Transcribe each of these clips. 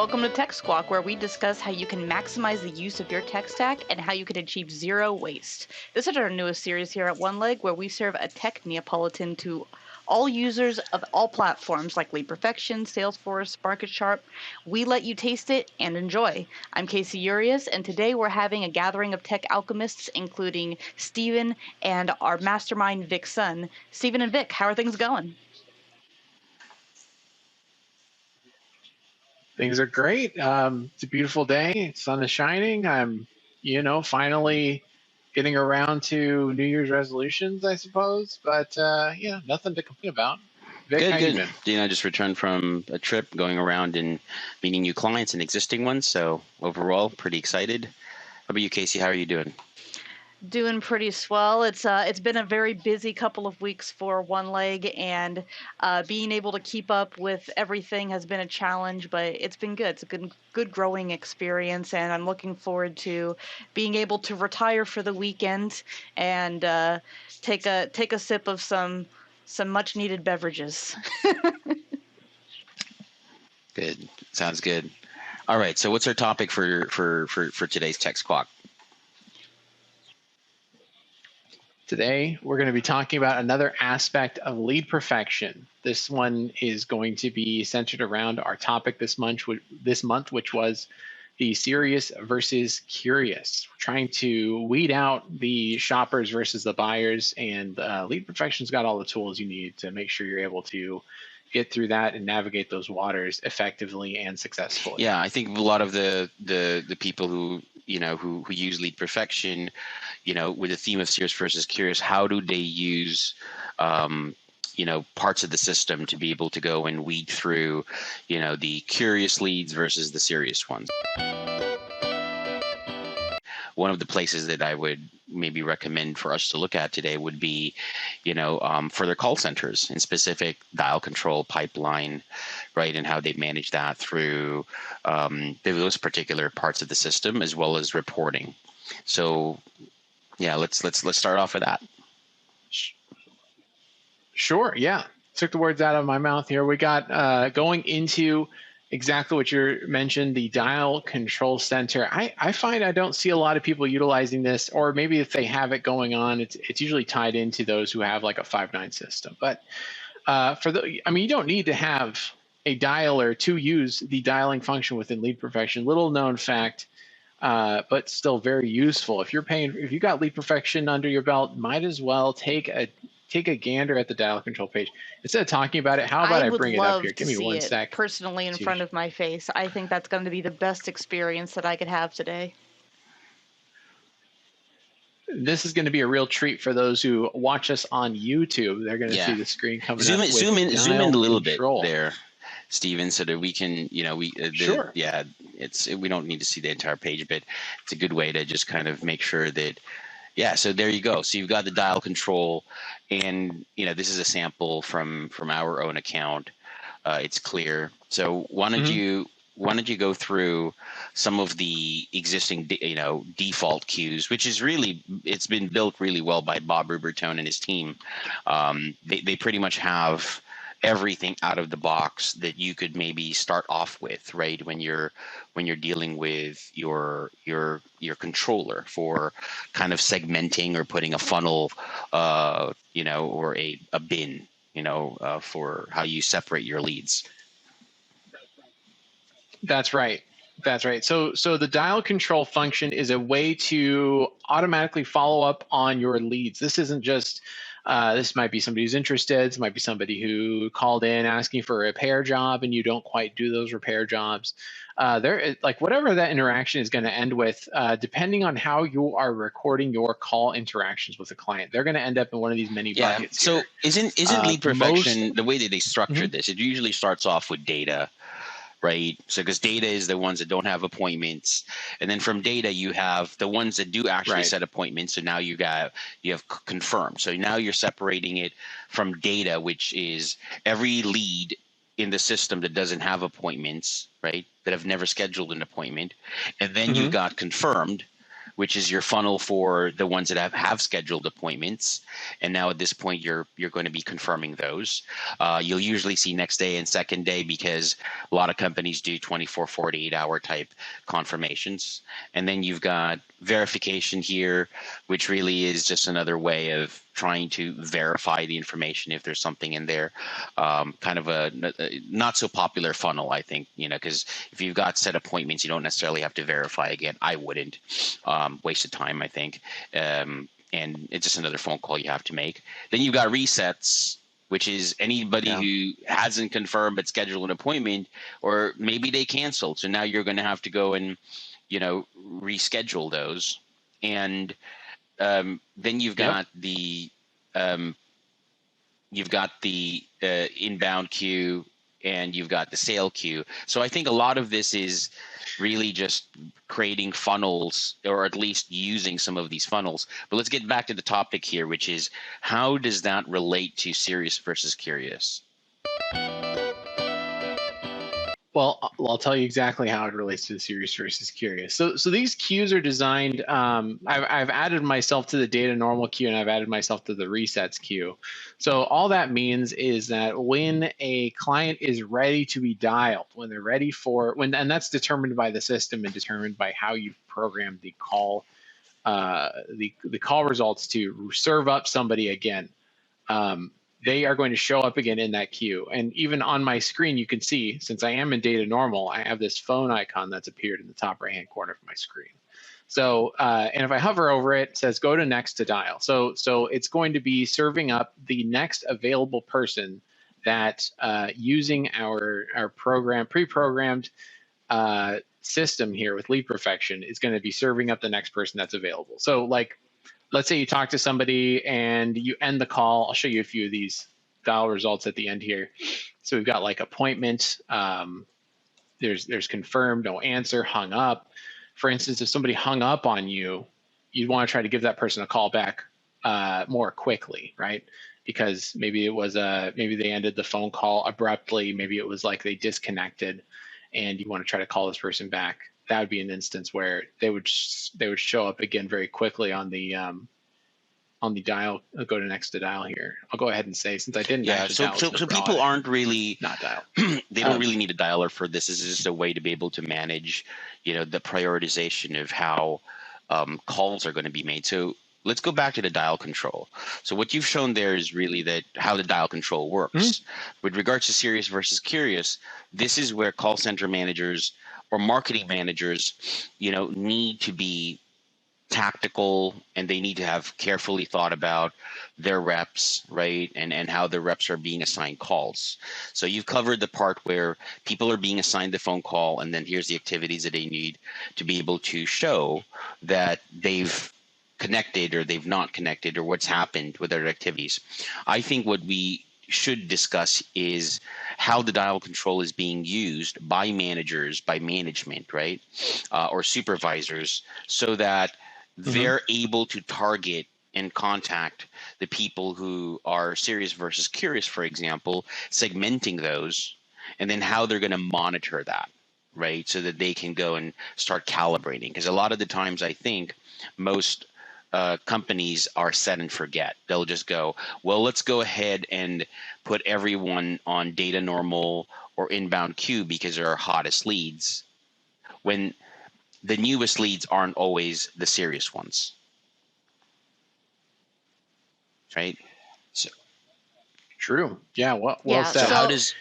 Welcome to Tech Squawk, where we discuss how you can maximize the use of your tech stack and how you can achieve zero waste. This is our newest series here at One Leg, where we serve a tech Neapolitan to all users of all platforms like Lead Perfection, Salesforce, MarketSharp. We let you taste it and enjoy. I'm Casey Urias, and today we're having a gathering of tech alchemists, including Steven and our mastermind, Vic Sun. Steven and Vic, how are things going? Things are great. It's a beautiful day. Sun is shining. I'm, finally getting around to New Year's resolutions, I suppose. But yeah, nothing to complain about. Vic, how you been? Dean, I just returned from a trip going around and meeting new clients and existing ones. So overall, pretty excited. How about you, Casey? How are you doing? Doing pretty swell. It's been a very busy couple of weeks for One Leg, and being able to keep up with everything has been a challenge, but it's been good. It's a good growing experience, and I'm looking forward to being able to retire for the weekend and take a sip of some much needed beverages. Good. Sounds good. All right. So what's our topic for today's Tech Squawk? Today, we're going to be talking about another aspect of lead perfection. This one is going to be centered around our topic this month, which was the serious versus curious. We're trying to weed out the shoppers versus the buyers, and lead perfection's got all the tools you need to make sure you're able to get through that and navigate those waters effectively and successfully. Yeah, I think a lot of the people who use lead perfection, with the theme of serious versus curious, how do they use parts of the system to be able to go and weed through the curious leads versus the serious ones. One of the places that I would maybe recommend for us to look at today would be, for their call centers, in specific dial control pipeline, right, and how they manage that through those particular parts of the system, as well as reporting. So, yeah, let's start off with that. Sure. Yeah. Took the words out of my mouth here. We got going into exactly what you mentioned, the dial control center. I find I don't see a lot of people utilizing this, or maybe if they have it going on, it's usually tied into those who have like a 5.9 system. But you don't need to have a dialer to use the dialing function within lead perfection. Little known fact, but still very useful. If you got lead perfection under your belt, might as well take a gander at the dial control page. Instead of talking about it, how about I bring it up here? Give me one sec. Personally in front of my face. I think that's going to be the best experience that I could have today. This is going to be a real treat for those who watch us on YouTube. They're going to see the screen coming up. Zoom in a little bit there, Steven, so that we can, sure. Yeah, we don't need to see the entire page, but it's a good way to just kind of make sure that. Yeah, so there you go. So you've got the dial control, and this is a sample from our own account. It's clear. So why don't you go through some of the existing default queues, which is really, it's been built really well by Bob Rubertone and his team. They pretty much have everything out of the box that you could maybe start off with, right, when you're dealing with your controller for kind of segmenting or putting a funnel, or a bin, for how you separate your leads. That's right. So the dial control function is a way to automatically follow up on your leads. This isn't just this might be somebody who's interested. This might be somebody who called in asking for a repair job and you don't quite do those repair jobs. Whatever that interaction is going to end with, depending on how you are recording your call interactions with a client, they're going to end up in one of these many buckets. So isn't lead perfection the way that they structured this? It usually starts off with data. Right. So because data is the ones that don't have appointments. And then from data, you have the ones that do actually set appointments. So now you have confirmed. So now you're separating it from data, which is every lead in the system that doesn't have appointments, right, that have never scheduled an appointment. And then you've got confirmed, which is your funnel for the ones that have scheduled appointments. And now at this point, you're going to be confirming those. You'll usually see next day and second day because a lot of companies do 24, 48-hour type confirmations. And then you've got verification here, which really is just another way of trying to verify the information if there's something in there. Kind of a not so popular funnel, I think, because if you've got set appointments, you don't necessarily have to verify again. I wouldn't. Waste of time, I think. And it's just another phone call you have to make. Then you've got resets, which is anybody who hasn't confirmed but scheduled an appointment, or maybe they canceled. So now you're going to have to go and, reschedule those. And then you've got the inbound queue, and you've got the sale queue. So I think a lot of this is really just creating funnels, or at least using some of these funnels. But let's get back to the topic here, which is how does that relate to serious versus curious? Well, I'll tell you exactly how it relates to the serious versus curious. So these queues are designed. I've added myself to the data normal queue, and I've added myself to the resets queue. So all that means is that when a client is ready to be dialed, when they're ready for and that's determined by the system and determined by how you've programmed the call, the call results to serve up somebody again. They are going to show up again in that queue. And even on my screen, you can see, since I am in data normal, I have this phone icon that's appeared in the top right-hand corner of my screen. So, and if I hover over it, it says go to next to dial. So it's going to be serving up the next available person that using our pre-programmed system here with Lead Perfection is going to be serving up the next person that's available. So like, let's say you talk to somebody and you end the call. I'll show you a few of these dial results at the end here. So we've got like appointment. There's confirmed, no answer, hung up. For instance, if somebody hung up on you, you'd want to try to give that person a call back more quickly, right? Because maybe it was maybe they ended the phone call abruptly. Maybe it was like they disconnected, and you want to try to call this person back. That would be an instance where they would show up again very quickly on the dial. I'll go to next to dial here. I'll go ahead and say, since I didn't so people aren't really not dial. They don't really need a dialer for this. This is just a way to be able to manage, the prioritization of how calls are going to be made. So let's go back to the dial control. So what you've shown there is really that how the dial control works. Mm-hmm. With regards to serious versus curious, this is where call center managers or marketing managers, need to be tactical, and they need to have carefully thought about their reps, right? And how the reps are being assigned calls. So you've covered the part where people are being assigned the phone call, and then here's the activities that they need to be able to show that they've connected or they've not connected, or what's happened with their activities. I think what we should discuss is how the dial control is being used by managers, by management, right? Or supervisors, so that they're able to target and contact the people who are serious versus curious, for example, segmenting those, and then how they're going to monitor that, right? So that they can go and start calibrating. Because a lot of the times I think most companies are set and forget. They'll just go, well, let's go ahead and put everyone on data normal or inbound queue because they're our hottest leads, when the newest leads aren't always the serious ones, right? So true. Yeah. Well said. So how does?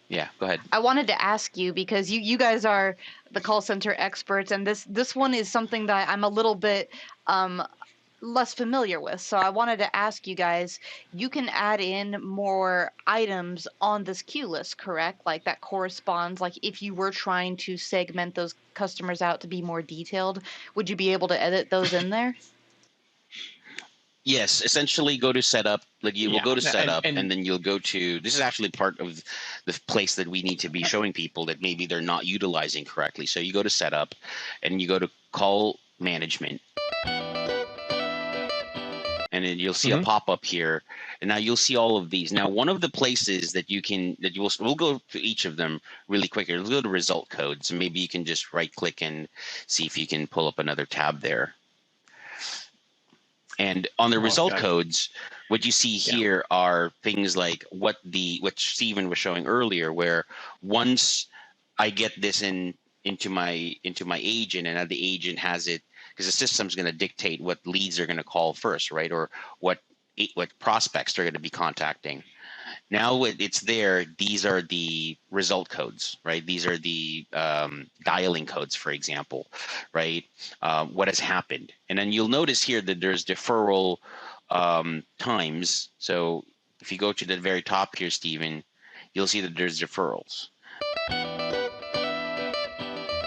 Yeah, go ahead. I wanted to ask you, because you guys are the call center experts, and this one is something that I'm a little bit less familiar with. So I wanted to ask you guys, you can add in more items on this queue list, correct? Like that corresponds, like if you were trying to segment those customers out to be more detailed, would you be able to edit those in there? Yes, essentially go to setup. Like you will go to setup, and then you'll go to, this is actually part of the place that we need to be showing people that maybe they're not utilizing correctly. So you go to setup and you go to call management, and then you'll see a pop-up here, and now you'll see all of these. Now, one of the places that we'll go to each of them really quickly. Let's go to result codes, and maybe you can just right-click and see if you can pull up another tab there. And on the result Okay. codes, what you see here are things like what Stephen was showing earlier, where once I get this into my agent, and now the agent has it, because the system's going to dictate what leads are going to call first, right? Or what prospects they're going to be contacting. Now it's there. These are the result codes, right? These are the dialing codes, for example, right? What has happened, and then you'll notice here that there's deferral times. So if you go to the very top here, Stephen, you'll see that there's deferrals.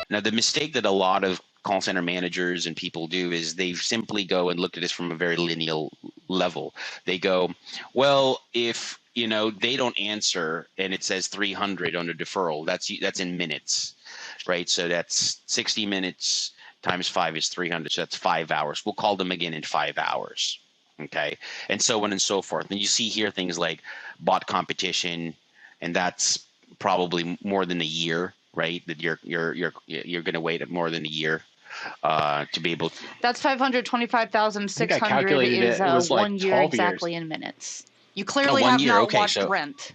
Now, the mistake that a lot of call center managers and people do is they simply go and look at this from a very linear level. They go, well, if they don't answer and it says 300 on the deferral, that's in minutes, right? So that's 60 minutes times 5 is 300. So that's 5 hours. We'll call them again in 5 hours. Okay, and so on and so forth. And you see here things like bot competition, and that's probably more than a year, right? That you're going to wait more than a year to be able to. That's 525,600 calculated is it was like 1 year 12 exactly years. in minutes. You clearly 1 have year. not Okay, watched so Rent.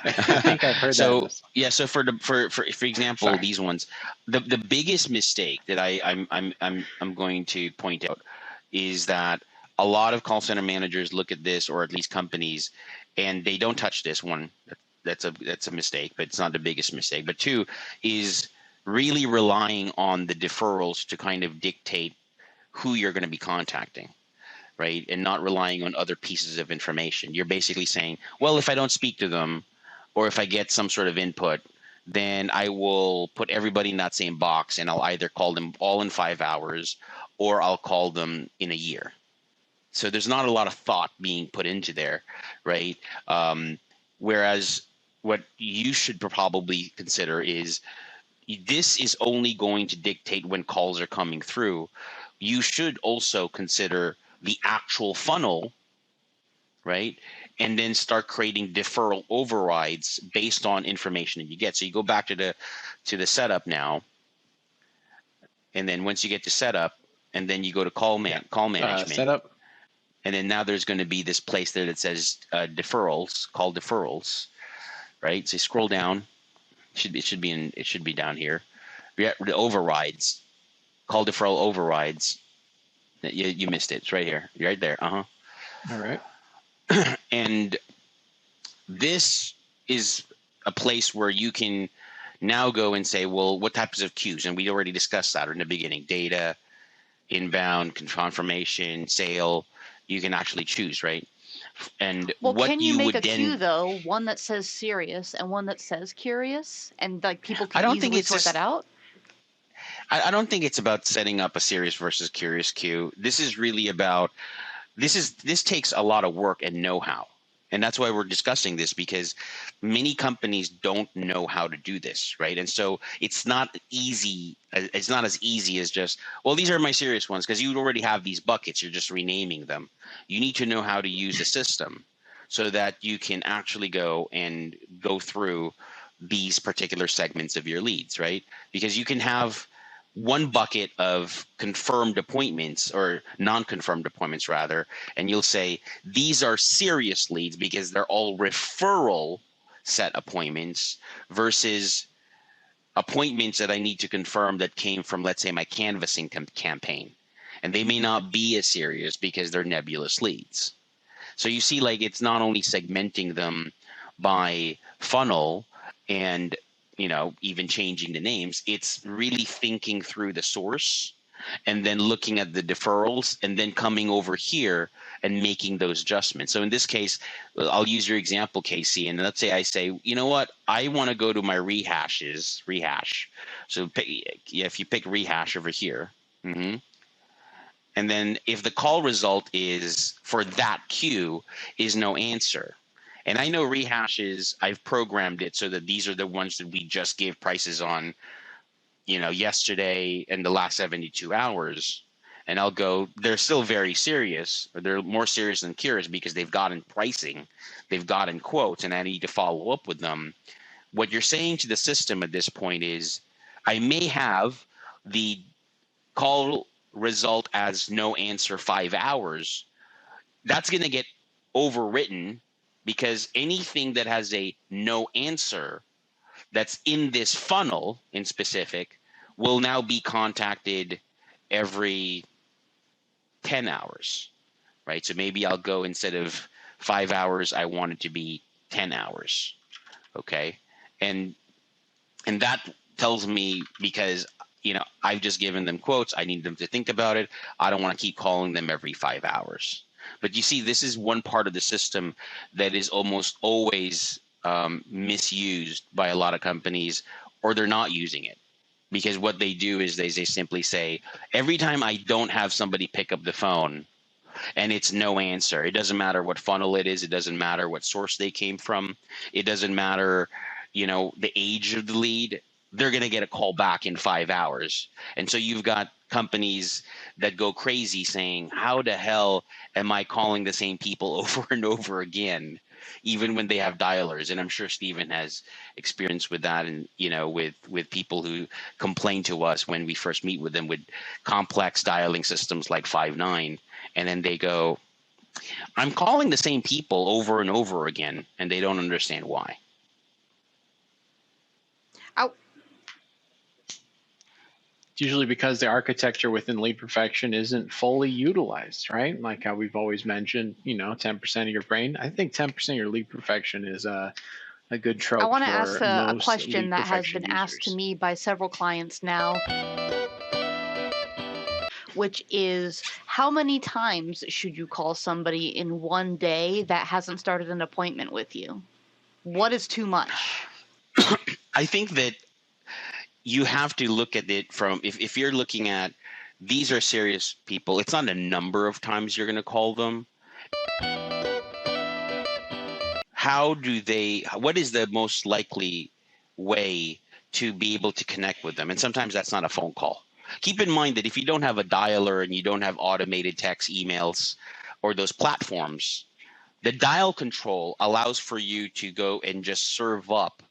I think I've heard so that. yeah, so for example, Sorry. these ones, the biggest mistake that I'm going to point out is that a lot of call center managers look at this, or at least companies, and they don't touch this one. That's a mistake, but it's not the biggest mistake. But two is really relying on the deferrals to kind of dictate who you're going to be contacting, right? And not relying on other pieces of information. You're basically saying, well, if I don't speak to them, or if I get some sort of input, then I will put everybody in that same box, and I'll either call them all in 5 hours, or I'll call them in a year. So there's not a lot of thought being put into there, right? Whereas what you should probably consider is this is only going to dictate when calls are coming through. You should also consider the actual funnel, right? And then start creating deferral overrides based on information that you get. So you go back to the setup now, and then once you get to setup, and then you go to call management. Setup. And then now there's going to be this place there that says deferrals, call deferrals, right? So you scroll down. It should be down here. The overrides, call deferral overrides. You missed it. It's right here. You're right there. All right. And this is a place where you can now go and say, well, what types of queues? And we already discussed that in the beginning: data, inbound, confirmation, sale. You can actually choose, right? And well, what can you make would a then queue though, one that says serious and one that says curious, and like people I can don't think easily it's sort that out? I don't think it's about setting up a serious versus curious queue. This is really about this takes a lot of work and know-how. And that's why we're discussing this, because many companies don't know how to do this, right? And so it's not easy. It's not as easy as just, well, these are my serious ones, because you already have these buckets. You're just renaming them. You need to know how to use the system so that you can actually go through these particular segments of your leads, right? Because you can have one bucket of confirmed appointments, or non-confirmed appointments rather, and you'll say these are serious leads because they're all referral set appointments, versus appointments that I need to confirm that came from, let's say, my canvassing campaign, and they may not be as serious because they're nebulous leads. So you see, like, it's not only segmenting them by funnel and even changing the names. It's really thinking through the source, and then looking at the deferrals, and then coming over here and making those adjustments. So in this case, I'll use your example, Casey, and let's say I say, you know what, I want to go to my rehash. So if you pick rehash over here, and then if the call result is for that queue is no answer, and I know rehashes, I've programmed it so that these are the ones that we just gave prices on, yesterday and the last 72 hours. And I'll go, they're still very serious, or they're more serious than curious because they've gotten pricing, they've gotten quotes, and I need to follow up with them. What you're saying to the system at this point is, I may have the call result as no answer 5 hours, that's going to get overwritten, because anything that has a no answer that's in this funnel in specific will now be contacted every 10 hours, right? So maybe I'll go, instead of 5 hours, I want it to be 10 hours. Okay. And that tells me, because I've just given them quotes, I need them to think about it. I don't want to keep calling them every 5 hours. But you see, this is one part of the system that is almost always misused by a lot of companies, or they're not using it. Because what they do is they simply say, every time I don't have somebody pick up the phone and it's no answer, it doesn't matter what funnel it is, it doesn't matter what source they came from, it doesn't matter the age of the lead, they're going to get a call back in 5 hours. And so you've got companies that go crazy saying, how the hell am I calling the same people over and over again, even when they have dialers? And I'm sure Stephen has experience with that, and with people who complain to us when we first meet with them with complex dialing systems like 5.9, and then they go, I'm calling the same people over and over again, and they don't understand why. It's usually because the architecture within lead perfection isn't fully utilized, right? Like how we've always mentioned, 10% of your brain. I think 10% of your lead perfection is a good trope. I want to for ask a most question lead that has perfection been asked to users. me by several clients now, which is, how many times should you call somebody in one day that hasn't started an appointment with you? What is too much? I think that you have to look at it from, if you're looking at, these are serious people, it's not a number of times you're going to call them. What is the most likely way to be able to connect with them? And sometimes that's not a phone call. Keep in mind that if you don't have a dialer and you don't have automated text, emails, or those platforms, the dial control allows for you to go and just serve up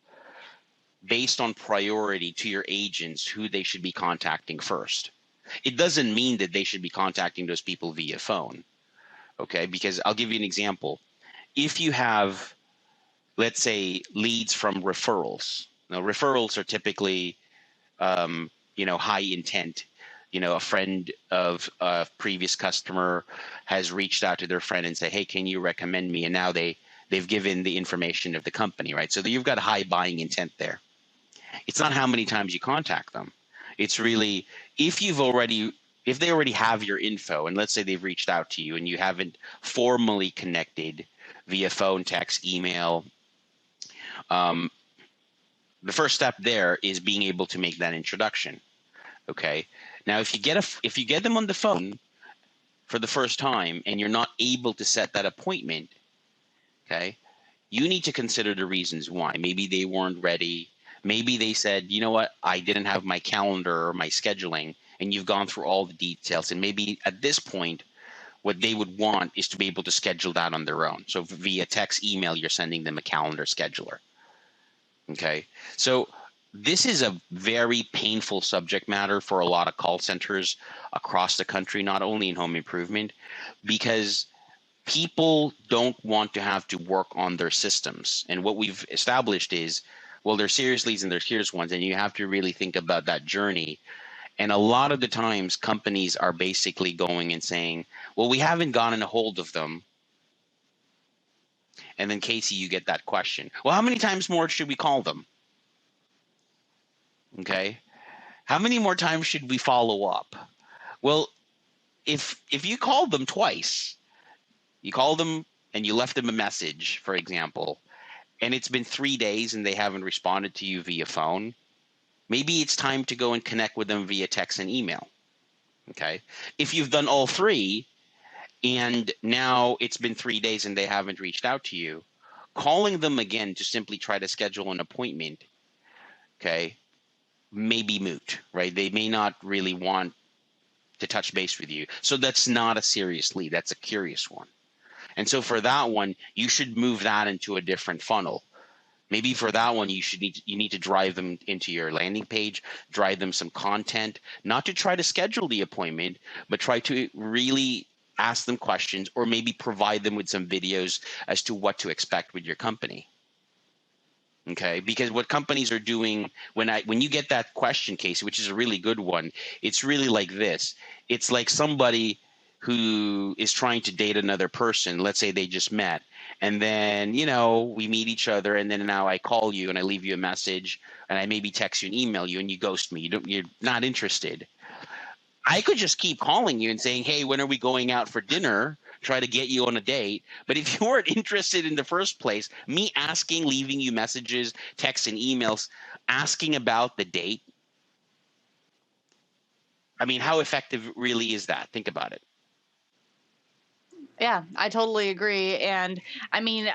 based on priority to your agents who they should be contacting first. It doesn't mean that they should be contacting those people via phone. Okay, because I'll give you an example. If you have, let's say, leads from referrals. Now, referrals are typically, high intent. A friend of a previous customer has reached out to their friend and say, "Hey, can you recommend me?" And now they've given the information of the company, right? So you've got high buying intent there. It's not how many times you contact them. It's really, if they already have your info, and let's say they've reached out to you and you haven't formally connected via phone, text, email. The first step there is being able to make that introduction. Okay. Now, if you get them on the phone for the first time and you're not able to set that appointment, okay, you need to consider the reasons why. Maybe they weren't ready. Maybe they said, you know what, I didn't have my calendar or my scheduling, and you've gone through all the details. And maybe at this point, what they would want is to be able to schedule that on their own. So via text, email, you're sending them a calendar scheduler. Okay. So this is a very painful subject matter for a lot of call centers across the country, not only in home improvement, because people don't want to have to work on their systems. And what we've established is, well, there's serious leads and there's serious ones, and you have to really think about that journey. And a lot of the times companies are basically going and saying, well, we haven't gotten a hold of them. And then, Casey, you get that question. Well, how many times more should we call them? Okay. How many more times should we follow up? Well, if you called them twice, you called them and you left them a message, for example, and it's been 3 days and they haven't responded to you via phone, maybe it's time to go and connect with them via text and email. Okay. If you've done all three and now it's been 3 days and they haven't reached out to you, calling them again to simply try to schedule an appointment, okay, may be moot, right? They may not really want to touch base with you. So that's not a serious lead. That's a curious one. And so for that one, you should move that into a different funnel. Maybe for that one, you need to drive them into your landing page, drive them some content, not to try to schedule the appointment, but try to really ask them questions, or maybe provide them with some videos as to what to expect with your company. Okay, because what companies are doing when you get that question, Casey, which is a really good one, it's really like this. It's like somebody who is trying to date another person. Let's say they just met, and then we meet each other, and then now I call you and I leave you a message, and I maybe text you and email you, and you ghost me. You're not interested. I could just keep calling you and saying, hey, when are we going out for dinner? Try to get you on a date. But if you weren't interested in the first place, me asking, leaving you messages, texts, and emails, asking about the date, I mean, how effective really is that? Think about it. Yeah, I totally agree. And I mean,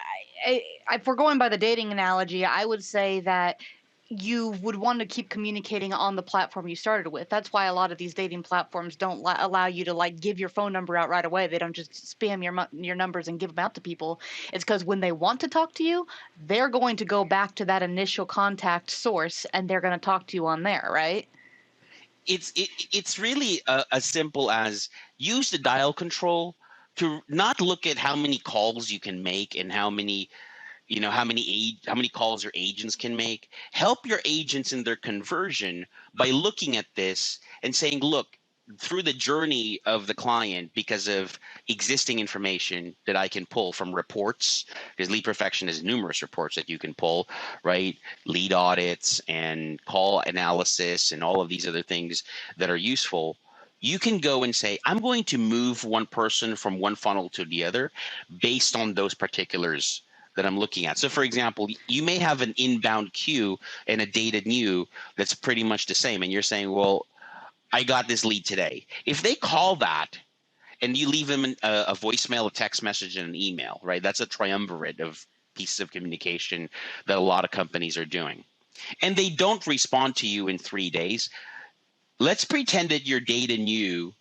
if we're going by the dating analogy, I would say that you would want to keep communicating on the platform you started with. That's why a lot of these dating platforms don't allow you to like give your phone number out right away. They don't just spam your numbers and give them out to people. It's because when they want to talk to you, they're going to go back to that initial contact source and they're going to talk to you on there, right? It's really as simple as use the dial control to not look at how many calls you can make and how many how many calls your agents can make. Help your agents in their conversion by looking at this and saying, look, through the journey of the client, because of existing information that I can pull from reports, because Lead Perfection has numerous reports that you can pull, right? Lead audits and call analysis and all of these other things that are useful. You can go and say, I'm going to move one person from one funnel to the other based on those particulars that I'm looking at. So for example, you may have an inbound queue and a dated new that's pretty much the same. And you're saying, well, I got this lead today. If they call that and you leave them a voicemail, a text message, and an email, right? That's a triumvirate of pieces of communication that a lot of companies are doing. And they don't respond to you in 3 days. Let's pretend that your data new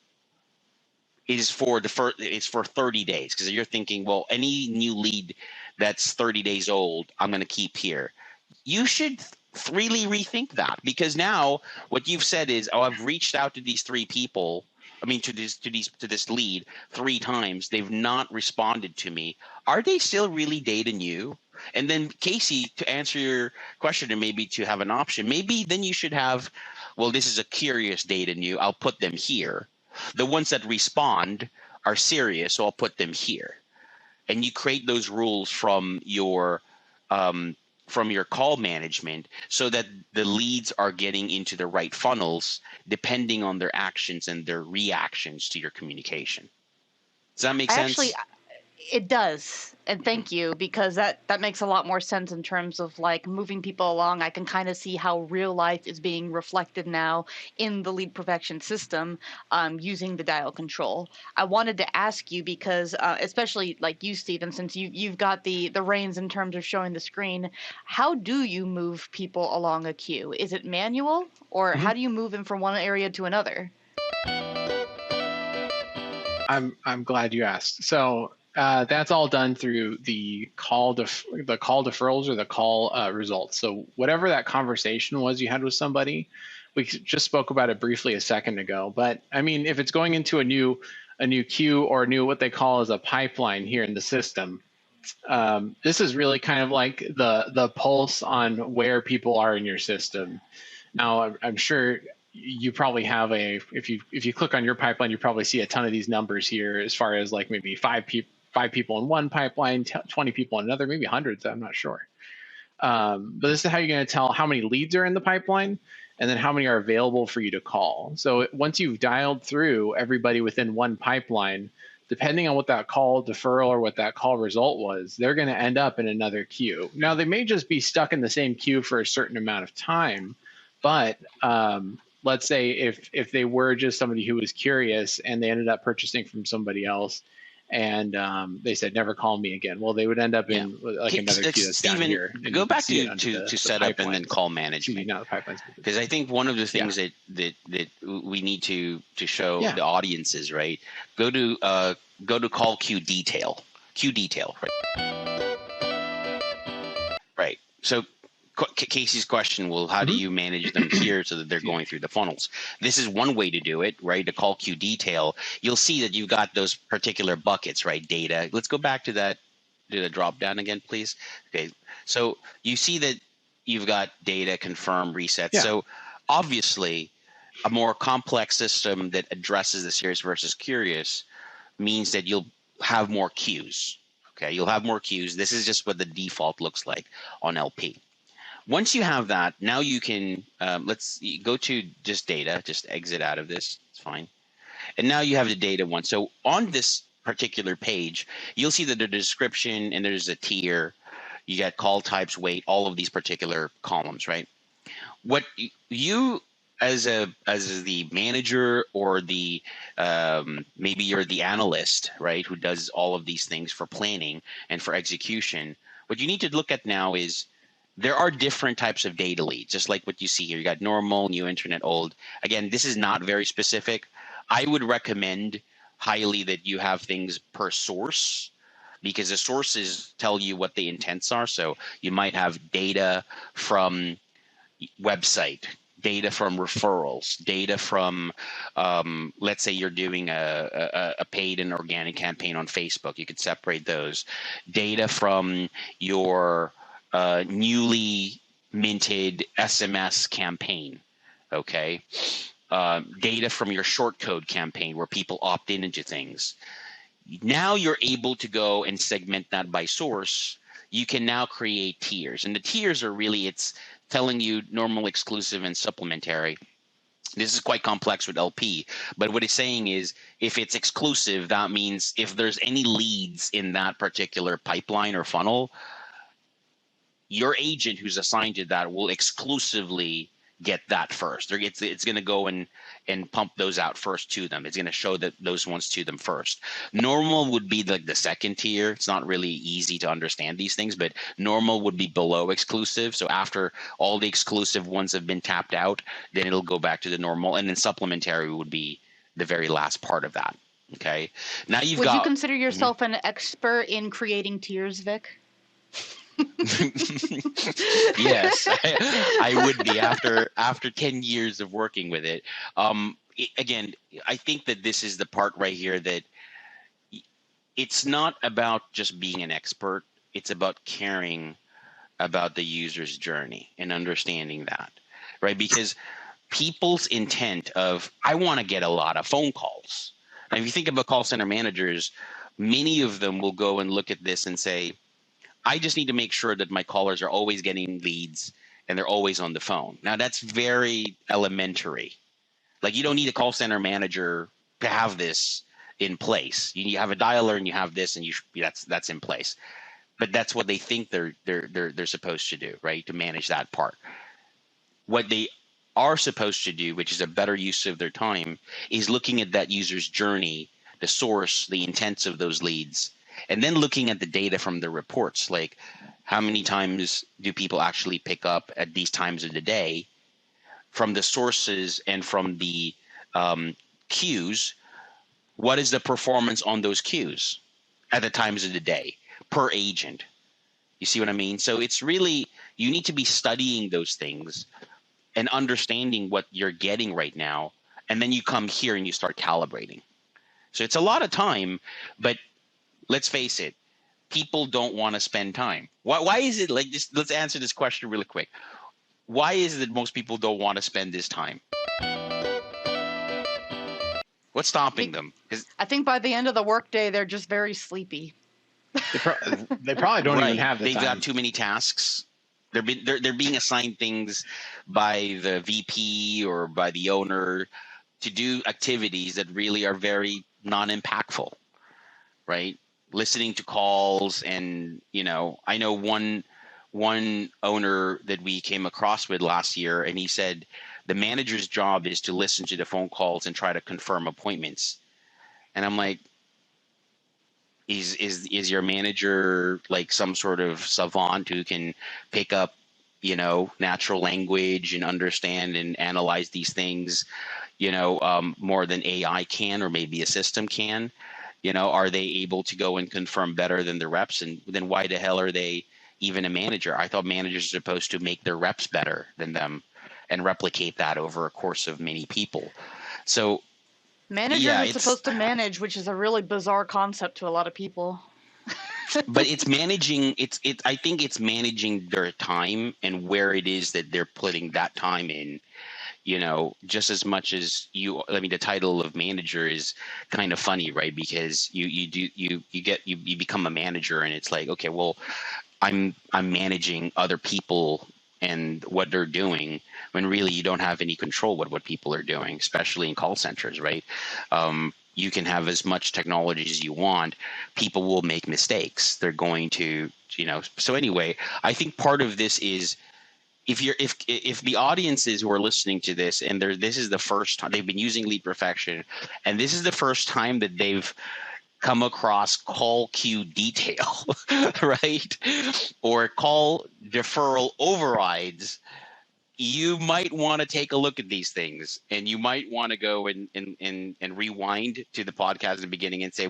is for it's for 30 days, because you're thinking, well, any new lead that's 30 days old, I'm going to keep here. You should really rethink that, because now what you've said is, oh, I've reached out to these three people. I mean, to this lead 3 times. They've not responded to me. Are they still really dating you? And then Casey, to answer your question, and maybe to have an option, maybe then you should have, well, this is a curious dating you. I'll put them here. The ones that respond are serious, so I'll put them here. And you create those rules from your call management, so that the leads are getting into the right funnels depending on their actions and their reactions to your communication. Does that make Actually, sense? it does. And thank you, because that makes a lot more sense in terms of like moving people along. I can kind of see how real life is being reflected now in the lead perfection system, using the dial control. I wanted to ask you because, especially like you, Stephen, since you've got the reins in terms of showing the screen, how do you move people along a queue? Is it manual, or Mhm. how do you move them from one area to another? I'm glad you asked. So that's all done through the the call deferrals or the call results. So whatever that conversation was you had with somebody, we just spoke about it briefly a second ago. But I mean, if it's going into a new queue or a new what they call as a pipeline here in the system, this is really kind of like the pulse on where people are in your system. Now, I'm sure you probably have if you click on your pipeline, you probably see a ton of these numbers here, as far as like maybe five people in one pipeline, 20 people in another, maybe hundreds. I'm not sure. But this is how you're going to tell how many leads are in the pipeline, and then how many are available for you to call. So once you've dialed through everybody within one pipeline, depending on what that call deferral or what that call result was, they're going to end up in another queue. Now, they may just be stuck in the same queue for a certain amount of time, but let's say if they were just somebody who was curious and they ended up purchasing from somebody else, and they said never call me again, well, they would end up in like another queue that's down Stephen, here, and go you can back see it under to the setup and then pipelines. call See, management, now the pipelines. because I think one of the Yeah. things that we need to show Yeah. the audiences, right? Go to call queue detail, right? Right. So Casey's question, well, how do you manage them here so that they're going through the funnels? This is one way to do it, right? To call queue detail, you'll see that you've got those particular buckets, right? Data. Let's go back to that, to the drop down again, please. Okay, so you see that you've got data, confirm, reset. Yeah. So obviously, a more complex system that addresses the serious versus curious means that you'll have more queues. Okay, you'll have more queues. This is just what the default looks like on LP. Once you have that, now you can, let's go to just data, just exit out of this, it's fine. And now you have the data one. So on this particular page, you'll see that the description and there's a tier, you got call types, weight, all of these particular columns, right? What you as the manager or the maybe you're the analyst, right, who does all of these things for planning and for execution, what you need to look at now is there are different types of data leads, just like what you see here. You got normal, new, internet, old. Again, this is not very specific. I would recommend highly that you have things per source, because the sources tell you what the intents are. So you might have data from website, data from referrals, data from, let's say you're doing a paid and organic campaign on Facebook. You could separate those. Data from your newly minted SMS campaign. Okay. Data from your short code campaign where people opt in into things. Now you're able to go and segment that by source. You can now create tiers, and the tiers are really, it's telling you normal, exclusive, and supplementary. This is quite complex with LP, but what it's saying is if it's exclusive, that means if there's any leads in that particular pipeline or funnel, your agent who's assigned to that will exclusively get that first. It's going to go and pump those out first to them. It's going to show that those ones to them first. Normal would be the second tier. It's not really easy to understand these things, but normal would be below exclusive. So after all the exclusive ones have been tapped out, then it'll go back to the normal, and then supplementary would be the very last part of that. Okay. Now you've Would got. you consider yourself an expert in creating tiers, Vic? Yes, I would be after 10 years of working with it. Again, I think that this is the part right here that it's not about just being an expert. It's about caring about the user's journey and understanding that, right? Because people's intent of, I want to get a lot of phone calls. And if you think about call center managers, many of them will go and look at this and say, I just need to make sure that my callers are always getting leads and they're always on the phone. Now that's very elementary. Like, you don't need a call center manager to have this in place. You have a dialer and you have this, and that's in place. But that's what they think they're supposed to do, right? To manage that part. What they are supposed to do, which is a better use of their time, is looking at that user's journey, the source, the intents of those leads, and then looking at the data from the reports, like how many times do people actually pick up at these times of the day, from the sources and from the queues. What is the performance on those queues at the times of the day per agent? You see what I mean? So it's really, you need to be studying those things and understanding what you're getting right now, and then you come here and you start calibrating. So it's a lot of time, but let's face it, people don't want to spend time. Why is it like this? Let's answer this question really quick. Why is it that most people don't want to spend this time? What's stopping them? I think by the end of the workday, they're just very sleepy. They probably don't even have the They've time. got too many tasks. They're being assigned things by the VP or by the owner to do activities that really are very non-impactful, right? Listening to calls, and I know one owner that we came across with last year, and he said the manager's job is to listen to the phone calls and try to confirm appointments. And I'm like, is your manager like some sort of savant who can pick up natural language and understand and analyze these things more than AI can, or maybe a system can? Are they able to go and confirm better than the reps? And then why the hell are they even a manager. I thought managers are supposed to make their reps better than them and replicate that over a course of many people. So Managers yeah, are it's supposed to manage, which is a really bizarre concept to a lot of people. but it's managing I think it's managing their time and where it is that they're putting that time in, just as much as the title of manager is kind of funny, right? Because you become a manager and it's like, okay, well, I'm managing other people and what they're doing, when really you don't have any control with what people are doing, especially in call centers, right? You can have as much technology as you want. People will make mistakes. They're going to, so anyway, I think part of this is, if the audiences who are listening to this and this is the first time they've been using Lead Perfection, and this is the first time that they've come across call queue detail, right? Or call deferral overrides, you might want to take a look at these things, and you might want to go and rewind to the podcast in the beginning and say,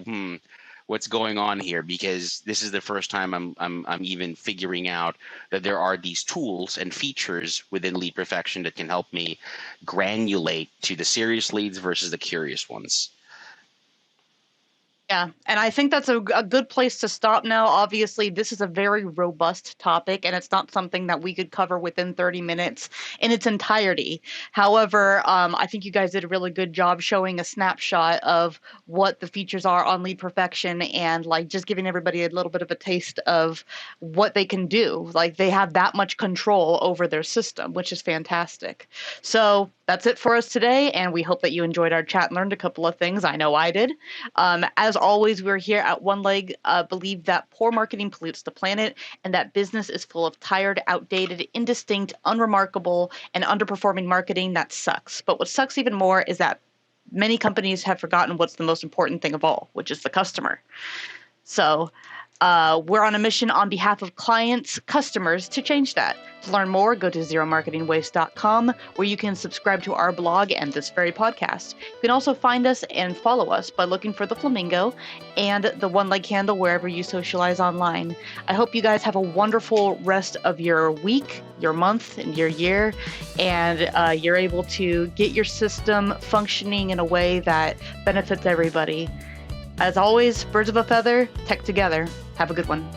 what's going on here? Because this is the first time I'm even figuring out that there are these tools and features within Lead Perfection that can help me granulate to the serious leads versus the curious ones. Yeah, and I think that's a good place to stop now. Obviously, this is a very robust topic, and it's not something that we could cover within 30 minutes in its entirety. However, I think you guys did a really good job showing a snapshot of what the features are on Lead Perfection, and like just giving everybody a little bit of a taste of what they can do. Like, they have that much control over their system, which is fantastic. So that's it for us today, and we hope that you enjoyed our chat and learned a couple of things. I know I did. As always, we're here at One Leg, believe that poor marketing pollutes the planet, and that business is full of tired, outdated, indistinct, unremarkable, and underperforming marketing that sucks. But what sucks even more is that many companies have forgotten what's the most important thing of all, which is the customer. So we're on a mission on behalf of clients, customers, to change that. To learn more, go to zeromarketingwaste.com, where you can subscribe to our blog and this very podcast. You can also find us and follow us by looking for the flamingo and the One Leg handle wherever you socialize online. I hope you guys have a wonderful rest of your week, your month, and your year, and you're able to get your system functioning in a way that benefits everybody. As always, birds of a feather, tech together. Have a good one.